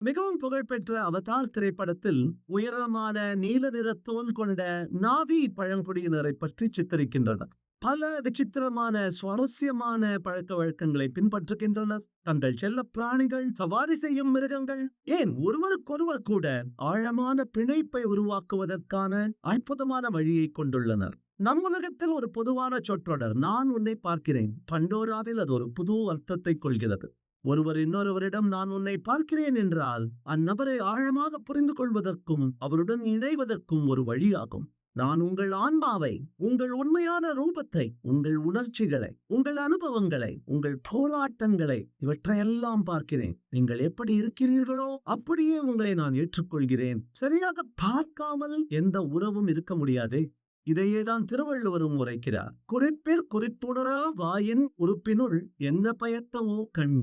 மிகவும் புகழ்பெற்ற அவதார் திரைப்படத்தில் உயரமான நீல நிற தோல் கொண்ட நாவி பழங்குடியினரை பற்றி சித்தரிக்கின்றனர். பல விசித்திரமான சுவாரஸ்யமான பழக்க வழக்கங்களை பின்பற்றுகின்றனர். தங்கள் செல்ல பிராணிகள், சவாரி செய்யும் மிருகங்கள், ஏன் ஒருவருக்கொருவர் கூட ஆழமான பிணைப்பை உருவாக்குவதற்கான அற்புதமான வழியை கொண்டுள்ளனர். நம் உலகத்தில் ஒரு பொதுவான சொற்றொடர் "நான் உன்னை பார்க்கிறேன்" பண்டோராவில் அது ஒரு புது அர்த்தத்தை கொள்கிறது. ஒருவர் இன்னொருவரிடம் "நான் உன்னை பார்க்கிறேன்" என்றால் அந்நபரை ஆழமாக புரிந்து கொள்வதற்கும் அவருடன் இணைவதற்கும் ஒரு வழியாகும். நான் உங்கள் ஆன்மாவை, உங்கள் உண்மையான ரூபத்தை, உங்கள் உணர்ச்சிகளை, உங்கள் அனுபவங்களை, உங்கள் போராட்டங்களை இவற்றையெல்லாம் பார்க்கிறேன். நீங்கள் எப்படி இருக்கிறீர்களோ அப்படியே உங்களை நான் ஏற்றுக்கொள்கிறேன். சரியாக பார்க்காமல் எந்த உறவும் இருக்க முடியாதே. இதையேதான் திருவள்ளுவரும் உரைக்கிறார். குறிப்பிற் குறிப்புணரா வாயின் உறுப்பினுள் என்ன பயத்தவோ கண்.